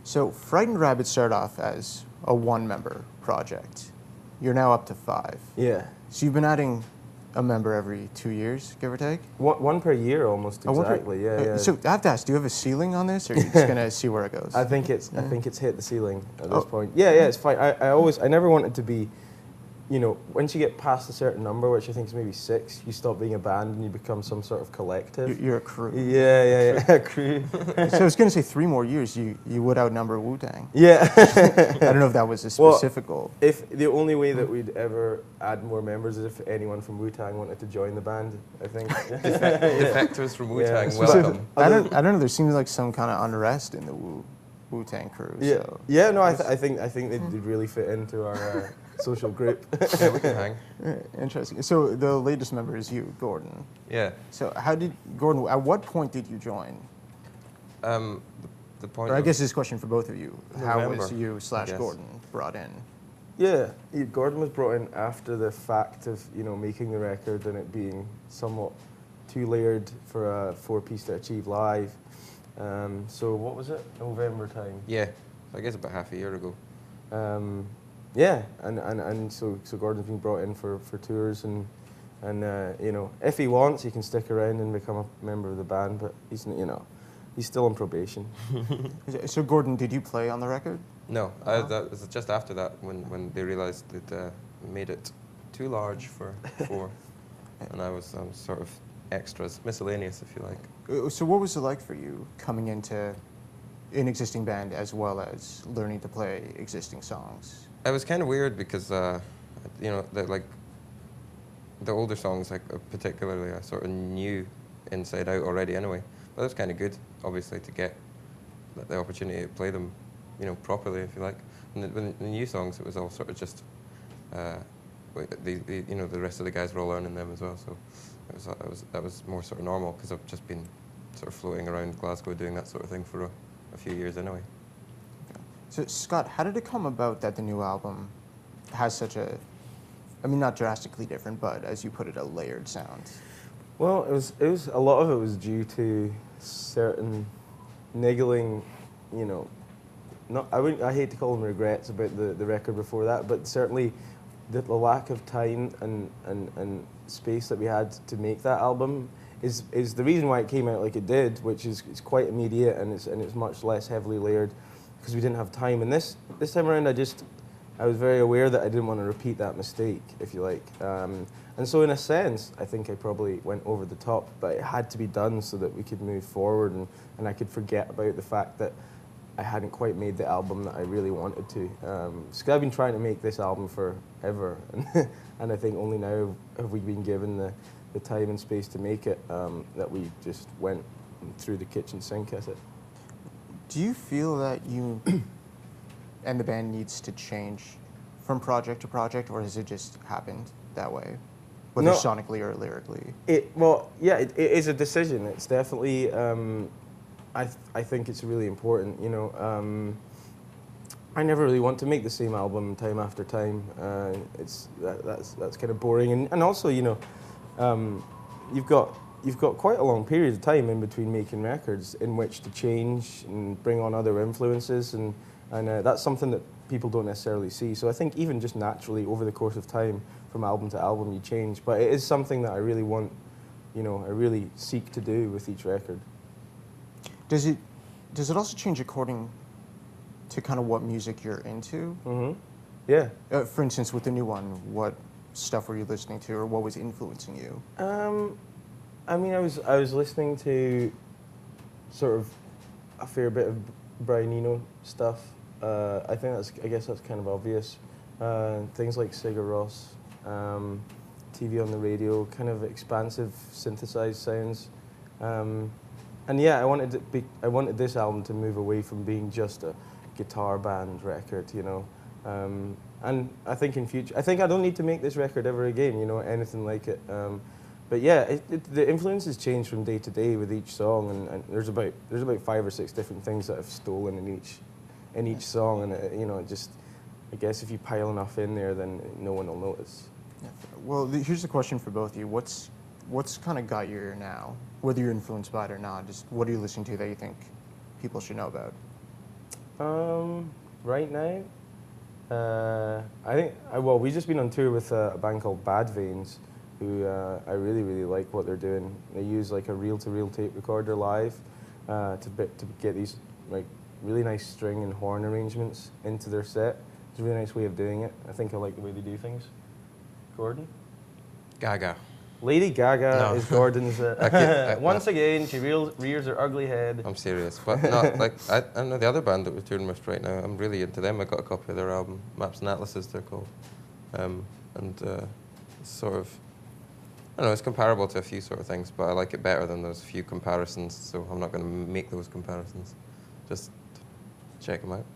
So Frightened Rabbit started off as a one-member project. You're now up to 5. Yeah. So you've been adding a member every 2 years, give or take? One per year, almost exactly. Yeah. So I have to ask, do you have a ceiling on this, or are you just gonna see where it goes? I think it's hit the ceiling at this point. Yeah, it's fine. I never wanted to be, once you get past a certain number, which I think is maybe 6, you stop being a band and you become some sort of collective. You're a crew. Yeah, a crew. So I was gonna say 3 more years, you would outnumber Wu-Tang. Yeah. I don't know if that was a specific goal. If the only way that we'd ever add more members is if anyone from Wu-Tang wanted to join the band, I think. Defectors from Wu-Tang, Yeah. welcome. I don't know. There seems like some kind of unrest in the Wu-Tang crew. Yeah. So. Yeah. No, I think they'd really fit into our social group. Yeah, we can hang. Interesting. So the latest member is you, Gordon. Yeah. So Gordon? At what point did you join? The point. Or I guess this question for both of you. How November, was you I / guess. Gordon brought in? Yeah, Gordon was brought in after the fact of making the record and it being somewhat too layered for a 4-piece to achieve live. So what was it? November time. Yeah, I guess about half a year ago. Yeah, and so Gordon's been brought in for tours and if he wants he can stick around and become a member of the band, but he's still on probation. So Gordon, did you play on the record? No, that was just after that when they realised they'd made it too large for 4, and I was sort of extras, miscellaneous if you like. So what was it like for you coming into an existing band as well as learning to play existing songs? It was kind of weird because the older songs, particularly, I sort of knew inside out already anyway. But it was kind of good, obviously, to get the opportunity to play them, properly, if you like. And the new songs, it was all sort of just, the rest of the guys were all learning them as well. So that was more sort of normal because I've just been sort of floating around Glasgow doing that sort of thing for a few years anyway. So Scott, how did it come about that the new album has such a, not drastically different, but as you put it, a layered sound? Well, it was a lot of it was due to certain niggling, I hate to call them regrets about the record before that, but certainly the lack of time and space that we had to make that album is the reason why it came out like it did, which is it's quite immediate and it's much less heavily layered because we didn't have time. And this time around, I was very aware that I didn't want to repeat that mistake, if you like. And so in a sense, I think I probably went over the top, but it had to be done so that we could move forward and I could forget about the fact that I hadn't quite made the album that I really wanted to. Because I've been trying to make this album forever, and I think only now have we been given the time and space to make it, that we just went through the kitchen sink at it. Do you feel that you and the band needs to change from project to project, or has it just happened that way, whether sonically or lyrically? It is a decision. It's definitely. I think it's really important. I never really want to make the same album time after time. That's kind of boring, and also you've got quite a long period of time in between making records in which to change and bring on other influences, and that's something that people don't necessarily see. So I think even just naturally over the course of time, from album to album, you change. But it is something that I really want, I really seek to do with each record. Does it also change according to kind of what music you're into? Mm-hmm. Yeah. For instance, with the new one, what stuff were you listening to, or what was influencing you? I was listening to sort of a fair bit of Brian Eno stuff. I guess that's kind of obvious. Things like Sigur Rós, TV on the radio, kind of expansive synthesized sounds. And yeah, I wanted this album to move away from being just a guitar band record, And I think in future, I don't need to make this record ever again, anything like it. But yeah, the influences change from day to day with each song, and there's about 5 or 6 different things that I've stolen in each song, and I guess if you pile enough in there, then no one will notice. Yeah. Well, here's the question for both of you: What's kind of got your ear now, whether you're influenced by it or not? Just what are you listening to that you think people should know about? Right now, I think well, we've just been on tour with a band called Bad Veins, who I really really like what they're doing. They use like a reel-to-reel tape recorder live to get these like really nice string and horn arrangements into their set. It's a really nice way of doing it. I think I like the way they do things. Gordon? Gaga. Lady Gaga No. is Gordon's. I- Once again, she rears her ugly head. I'm serious, but no, like I know the other band that we're touring with right now. I'm really into them. I got a copy of their album, Maps and Atlases, they're called, it's sort of, I don't know, it's comparable to a few sort of things, but I like it better than those few comparisons. So I'm not going to make those comparisons. Just check them out.